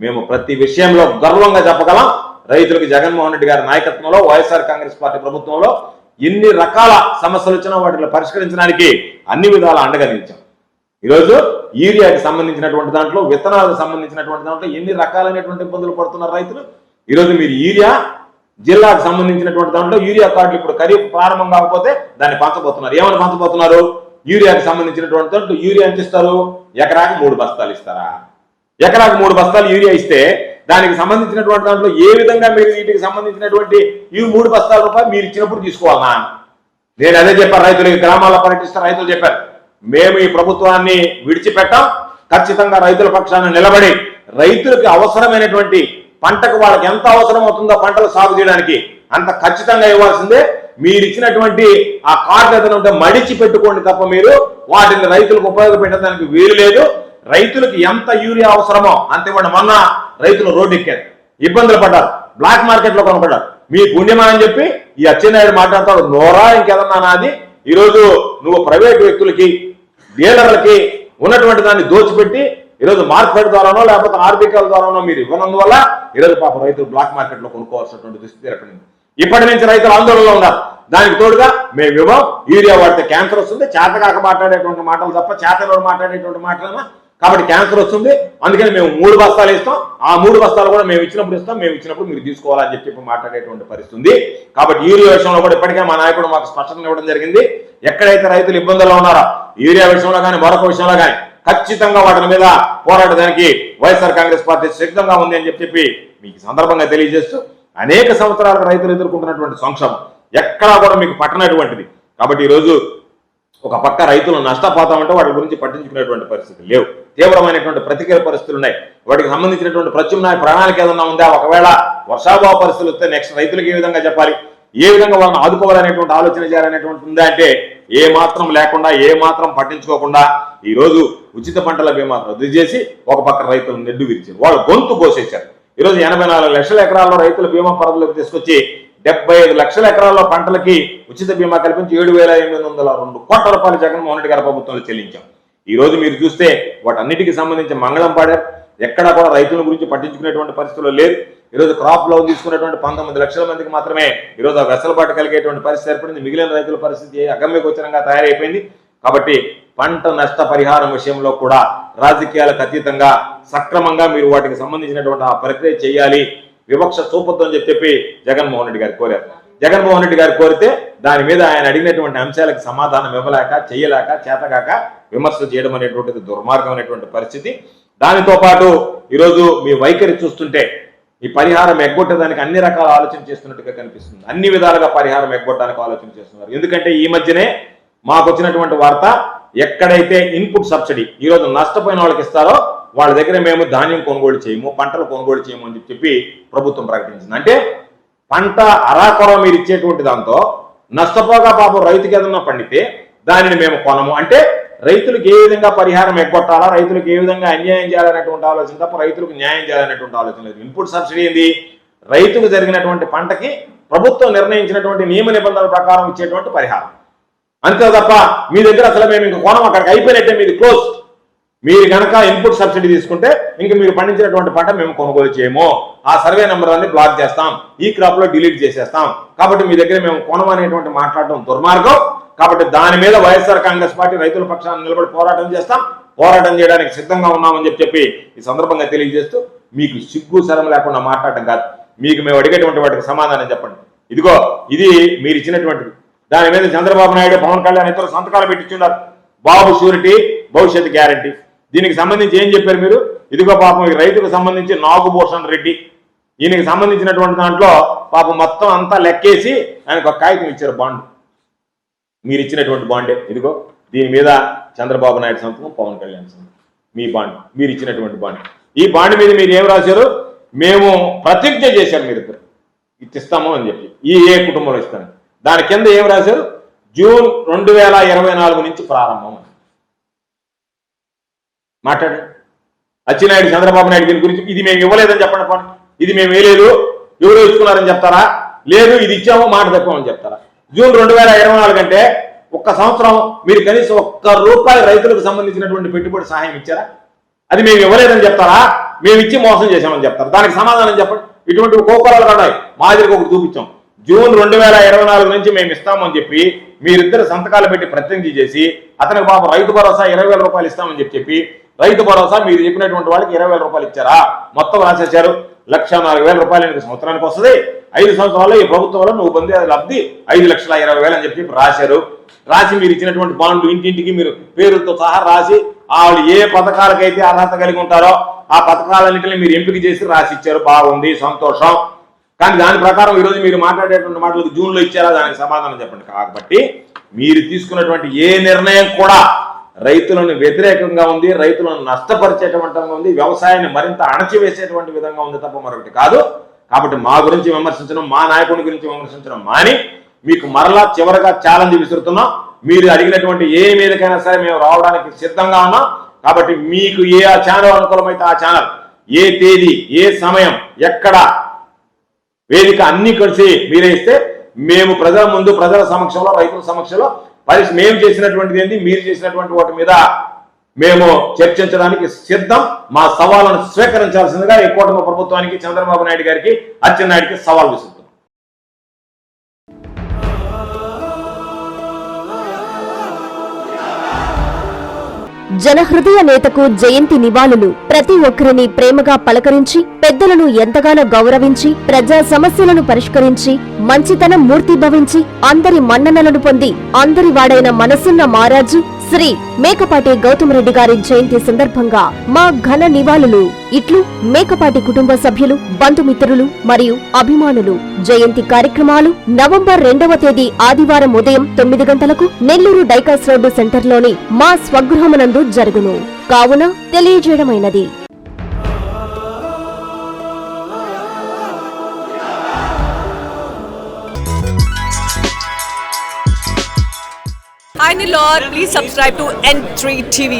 మేము ప్రతి విషయంలో గర్వంగా చెప్పగలం. రైతులకు జగన్మోహన్ రెడ్డి గారి నాయకత్వంలో వైఎస్ఆర్ కాంగ్రెస్ పార్టీ ప్రభుత్వంలో ఎన్ని రకాల సమస్యలు వచ్చినా వాటిని పరిష్కరించడానికి అన్ని విధాలా అండగా నిలిచాం. ఈరోజు యూరియాకి సంబంధించినటువంటి దాంట్లో, విత్తనాలకు సంబంధించినటువంటి దాంట్లో ఎన్ని రకాలైనటువంటి ఇబ్బందులు పడుతున్నారు రైతులు. ఈరోజు మీరు యూరియా జిల్లాకు సంబంధించినటువంటి దాంట్లో యూరియా కార్డులు ఇప్పుడు ఖరీఫ్ ప్రారంభం కాకపోతే దాన్ని పంచబోతున్నారు. ఏమని పంచబోతున్నారు? యూరియాకి సంబంధించినటువంటి దాంట్లో యూరియా ఎంత ఇస్తారు? ఎకరాకి 3 బస్తాలు ఇస్తారా? ఎకరాకి 3 బస్తాలు యూరియా ఇస్తే దానికి సంబంధించినటువంటి దాంట్లో ఏ విధంగా మీరు వీటికి సంబంధించినటువంటి ఈ 3 బస్తాల రూపాయలు మీరు ఇచ్చినప్పుడు తీసుకోవాలనా? నేను అదే చెప్పాను. రైతులకి గ్రామాల్లో పర్యటిస్తే రైతులు చెప్పారు, మేము ఈ ప్రభుత్వాన్ని విడిచిపెట్టాం, ఖచ్చితంగా రైతుల పక్షాన నిలబడి రైతులకు అవసరమైనటువంటి పంటకు వాళ్ళకి ఎంత అవసరం అవుతుందో పంటలు సాగు చేయడానికి అంత ఖచ్చితంగా ఇవ్వాల్సిందే. మీరు ఇచ్చినటువంటి ఆ కార్డు ఏదైనా ఉంటే మడిచి పెట్టుకోండి తప్ప మీరు వాటిని రైతులకు ఉపయోగపెట్టడానికి వీలు లేదు. రైతులకు ఎంత యూరియా అవసరమో అంతే ఇవ్వండి. మొన్న రైతులు రోడ్డు ఎక్కారు, ఇబ్బందులు పడ్డారు, బ్లాక్ మార్కెట్ లో కొనపడ్డారు. మీ పుణ్యమా అని చెప్పి ఈ అచ్చెన్నాయుడు మాట్లాడతాడు, నోరా ఇంకేదన్నా నాది. ఈరోజు నువ్వు ప్రైవేట్ వ్యక్తులకి, డీలర్లకి ఉన్నటువంటి దాన్ని దోచిపెట్టి ఈరోజు మార్కెట్ ద్వారానో లేకపోతే ఆర్బికల్ ద్వారానో మీరు ఇవ్వనందువల్ల ఈరోజు పాప రైతులు బ్లాక్ మార్కెట్ లో కొనుక్కోవాల్సినటువంటి దుస్థితి ఏర్పడింది. ఇప్పటి నుంచి రైతులు ఆందోళనలో ఉన్నారు. దానికి తోడుగా మేము ఇవ్వం, యూరియా వాడితే క్యాన్సర్ వస్తుంది, చేతకాక మాట్లాడేటువంటి మాటలు తప్ప చేతలో మాట్లాడేటువంటి మాటలన్నా కాబట్టి క్యాన్సర్ వస్తుంది, అందుకని మేము 3 బస్తాలు ఇస్తాం, ఆ 3 బస్తాలు కూడా మేము ఇచ్చినప్పుడు ఇస్తాం, మేము ఇచ్చినప్పుడు మీరు తీసుకోవాలని చెప్పి మాట్లాడేటువంటి పరిస్థితి. కాబట్టి యూరియా విషయంలో కూడా ఇప్పటికే మా నాయకుడు మాకు స్పష్టత ఇవ్వడం జరిగింది. ఎక్కడైతే రైతులు ఇబ్బందుల్లో ఉన్నారో యూరియా విషయంలో కానీ మరొక విషయంలో కానీ ఖచ్చితంగా వాటి మీద పోరాడడానికి వైఎస్ఆర్ కాంగ్రెస్ పార్టీ సిద్ధంగా ఉంది అని చెప్పి మీకు సందర్భంగా తెలియజేస్తూ, అనేక సంవత్సరాలకు రైతులు ఎదుర్కొంటున్నటువంటి సంక్షోభం ఎక్కడా కూడా మీకు పట్టనటువంటిది. కాబట్టి ఈరోజు ఒక పక్క రైతులు నష్టపోతామంటే వాటి గురించి పట్టించుకునేటువంటి పరిస్థితులు లేవు. తీవ్రమైనటువంటి ప్రతికూల పరిస్థితులు ఉన్నాయి. వాటికి సంబంధించినటువంటి ప్రత్యామ్నాయ ప్రణాళిక ఏదన్నా ఉందా? ఒకవేళ వర్షాభావ పరిస్థితులు వస్తే నెక్స్ట్ రైతులకు ఏ విధంగా చెప్పాలి, ఏ విధంగా వాళ్ళని ఆదుకోవాలనేటువంటి ఆలోచన చేయాలనేటువంటి ఉందా అంటే ఏ మాత్రం లేకుండా, ఏ మాత్రం పట్టించుకోకుండా ఈరోజు ఉచిత పంటల బీమా రద్దు చేసి ఒక పక్క రైతులు నెడ్డు విరిచారు, వాళ్ళు గొంతు కోసేశారు. ఈరోజు 84 లక్షల ఎకరాల్లో రైతుల బీమా పరిధిలోకి తీసుకొచ్చి 75 లక్షల ఎకరాల్లో పంటలకి ఉచిత బీమా కల్పించి 7,802 కోట్ల రూపాయలు జగన్మోహన్ రెడ్డి గారి ప్రభుత్వంలో చెల్లించాం. ఈ రోజు మీరు చూస్తే వాటన్నిటికీ సంబంధించి మంగళం పాడారు. ఎక్కడా కూడా రైతుల గురించి పట్టించుకునేటువంటి పరిస్థితుల్లో లేదు. ఈరోజు క్రాప్ లోన్ తీసుకునేటువంటి 19 లక్షల మందికి మాత్రమే ఈరోజు ఆ వెసలుబాటు కలిగేటువంటి పరిస్థితి ఏర్పడింది. మిగిలిన రైతుల పరిస్థితి అగమ్యగోచరంగా తయారైపోయింది. కాబట్టి పంట నష్ట పరిహారం విషయంలో కూడా రాజకీయాలకు అతీతంగా సక్రమంగా మీరు వాటికి సంబంధించినటువంటి ఆ ప్రక్రియ చేయాలి, వివక్ష చూపొద్దు అని చెప్పి జగన్మోహన్ రెడ్డి గారు కోరారు. జగన్మోహన్ రెడ్డి గారు కోరితే దాని మీద ఆయన అడిగినటువంటి అంశాలకు సమాధానం ఇవ్వలేక, చేయలేక, చేతగాక విమర్శలు చేయడం అనేటువంటిది దుర్మార్గమైనటువంటి పరిస్థితి. దానితో పాటు ఈరోజు మీ వైఖరి చూస్తుంటే ఈ పరిహారం ఎగ్గొట్టడానికి అన్ని రకాల ఆలోచన చేస్తున్నట్టుగా కనిపిస్తుంది. అన్ని విధాలుగా పరిహారం ఎగ్గొట్టడానికి ఆలోచన చేస్తున్నారు. ఎందుకంటే ఈ మధ్యనే మాకు వచ్చినటువంటి వార్త, ఎక్కడైతే ఇన్పుట్ సబ్సిడీ ఈరోజు నష్టపోయిన వాళ్ళకి ఇస్తారో వాళ్ళ దగ్గర మేము ధాన్యం కొనుగోలు చేయము, పంటలు కొనుగోలు చేయము అని చెప్పి ప్రభుత్వం ప్రకటించింది. అంటే పంట అరాకొర మీరు ఇచ్చేటువంటి దాంతో నష్టపోగా పాపం రైతుకి ఏదన్నా పండితే దానిని మేము కొనము అంటే రైతులకు ఏ విధంగా పరిహారం ఎగ్గొట్టాలా, రైతులకు ఏ విధంగా అన్యాయం చేయాలనేటువంటి ఆలోచన తప్ప రైతులకు న్యాయం చేయాలనేటువంటి ఆలోచన లేదు. ఇన్పుట్ సబ్సిడీ ఏంది? రైతుకు జరిగినటువంటి పంటకి ప్రభుత్వం నిర్ణయించినటువంటి నియమ నిబంధనల ప్రకారం ఇచ్చేటువంటి పరిహారం, అంతే తప్ప మీ దగ్గర అసలు మేము ఇంక కొనం, అక్కడికి అయిపోయినట్టే, మీది క్లోజ్. మీరు కనుక ఇన్పుట్ సబ్సిడీ తీసుకుంటే ఇంక మీరు పండించినటువంటి పంట మేము కొనుగోలు చేయము, ఆ సర్వే నెంబర్ అన్ని బ్లాక్ చేస్తాం, ఈ క్రాప్ లో డిలీట్ చేసేస్తాం, కాబట్టి మీ దగ్గర మేము కొనం అనేటువంటి మాట్లాడడం దుర్మార్గం. కాబట్టి దాని మీద వైఎస్ఆర్ కాంగ్రెస్ పార్టీ రైతుల పక్షాన్ని నిలబడి పోరాటం చేస్తాం, పోరాటం చేయడానికి సిద్ధంగా ఉన్నామని చెప్పి ఈ సందర్భంగా తెలియజేస్తూ, మీకు సిగ్గు శరం లేకుండా మాట్లాడటం కాదు, మీకు మేము అడిగేటువంటి వాటికి సమాధానం చెప్పండి. ఇదిగో ఇది మీరు ఇచ్చినటువంటిది. దాని మీద చంద్రబాబు నాయుడు, పవన్ కళ్యాణ్ ఇద్దరు సంతకాలు పెట్టించున్నారు. బాబు షూరిటీ, భవిష్యత్ గ్యారంటీ. దీనికి సంబంధించి ఏం చెప్పారు మీరు? ఇదిగో పాపం ఈ రైతుకు సంబంధించి నాగుభూషణ్ రెడ్డి, ఈయనకి సంబంధించినటువంటి దాంట్లో పాపం మొత్తం అంతా లెక్కేసి ఆయనకు ఒక కాగితం ఇచ్చారు, బాండ్. మీరు ఇచ్చినటువంటి బాండే ఇదిగో, దీని మీద చంద్రబాబు నాయుడు సంతకం, పవన్ కళ్యాణ్ సంతకం, మీ బాండ్, మీరు ఇచ్చినటువంటి బాండ్. ఈ బాండ్ మీద మీరు ఏం రాశారు? మేము ప్రతిజ్ఞ చేశారు మీరిద్దరు ఇచ్చిస్తాము అని చెప్పి, ఏ కుటుంబంలో ఇస్తాను. దాని కింద ఏం రాశారు? జూన్ 2024 నుంచి ప్రారంభం అని మాట్లాడండి. అచ్చెన్నాయుడు, చంద్రబాబు నాయుడు దీని గురించి ఇది మేము ఇవ్వలేదని చెప్పండి, పోనీ ఇది మేము వేయలేదు, ఎవరు ఇచ్చుకున్నారని చెప్తారా? లేదు ఇది ఇచ్చామో మాట తప్పామని చెప్తారా? జూన్ 2024 అంటే ఒక్క సంవత్సరం మీరు కనీసం ₹1 రైతులకు సంబంధించినటువంటి పెట్టుబడి సహాయం ఇచ్చారా? అది మేము ఇవ్వలేదని చెప్తారా? మేము ఇచ్చి మోసం చేశామని చెప్తారు. దానికి సమాధానం చెప్పండి. ఇటువంటి కోకోరాలు ఉన్నాయి. మా దగ్గరికి ఒకటి చూపించాం. జూన్ 2024 నుంచి మేము ఇస్తామని చెప్పి మీరిద్దరు సంతకాలు పెట్టి ప్రతినిధి చేసి అతనికి పాపం రైతు భరోసా 20,000 రూపాయలు ఇస్తామని చెప్పి రైతు భరోసా మీరు చెప్పినటువంటి వాళ్ళకి 20,000 రూపాయలు ఇచ్చారా? మొత్తం రాసేశారు. 1,04,000 రూపాయలు సంవత్సరానికి వస్తుంది. 5 సంవత్సరాల్లో ఈ ప్రభుత్వంలో నువ్వు పొందే లబ్ధి 5,20,000 అని చెప్పి రాశారు. రాసి మీరు ఇచ్చినటువంటి బాండ్లు ఇంటింటికి మీరు పేరుతో సహా రాసి వాళ్ళు ఏ పథకాలకైతే అర్హత కలిగి ఉంటారో ఆ పథకాలన్నింటినీ మీరు ఎంపిక చేసి రాసి ఇచ్చారు. బాగుంది, సంతోషం. కానీ దాని ప్రకారం ఈరోజు మీరు మాట్లాడేటువంటి మాటలకు జూన్లో ఇచ్చారా? దానికి సమాధానం చెప్పండి. కాబట్టి మీరు తీసుకున్నటువంటి ఏ నిర్ణయం కూడా రైతులను వ్యతిరేకంగా ఉంది, రైతులను నష్టపరిచేటువంటి ఉంది, వ్యవసాయాన్ని మరింత అణచివేసేటువంటి విధంగా ఉంది తప్ప మరొకటి కాదు. కాబట్టి మా గురించి విమర్శించడం, మా నాయకుడి గురించి విమర్శించడం మాని మీకు మరలా చివరగా ఛాలెంజ్ విసురుతున్నాం. మీరు అడిగినటువంటి ఏ మీదకైనా సరే మేము రావడానికి సిద్ధంగా ఉన్నాం. కాబట్టి మీకు ఏ ఛానల్ అనుకూలమైతే ఆ ఛానల్, ఏ తేదీ, ఏ సమయం, ఎక్కడ వేదిక అన్ని కలిసి మీరే ఇస్తే మేము ప్రజల ముందు, ప్రజల సమక్షంలో, రైతుల సమక్షంలో మేము చేసినటువంటిది ఏంటి, మీరు చేసినటువంటి వాటి మీద మేము చర్చించడానికి సిద్ధం. మా సవాళ్ళను స్వీకరించాల్సిందిగా ఈ కూటమి ప్రభుత్వానికి, చంద్రబాబు నాయుడు గారికి, అచ్చెన్నాయుడికి సవాల్ విసురుతున్నాం. జనహృదయ నేతకు జయంతి నివాళులు. ప్రతి ఒక్కరిని ప్రేమగా పలకరించి, పెద్దలను ఎంతగానో గౌరవించి, ప్రజా సమస్యలను పరిష్కరించి, మంచితనం మూర్తిభవించి, అందరి మన్ననలను పొంది, అందరి వాడైన మనసున్న మహారాజు శ్రీ మేకపాటి గౌతమ్ రెడ్డి గారి జయంతి సందర్భంగా మా ఘన నివాళులు. ఇట్లు మేకపాటి కుటుంబ సభ్యులు, బంధుమిత్రులు మరియు అభిమానులు. జయంతి కార్యక్రమాలు నవంబర్ 2వ తేదీ ఆదివారం ఉదయం 9 గంటలకు నెల్లూరు డైకాస్ రోడ్డు సెంటర్లోని మా స్వగృహమునందు జరుగును. కావున తెలియజేయడమైనది. Hi Nilor, please subscribe to N3 TV.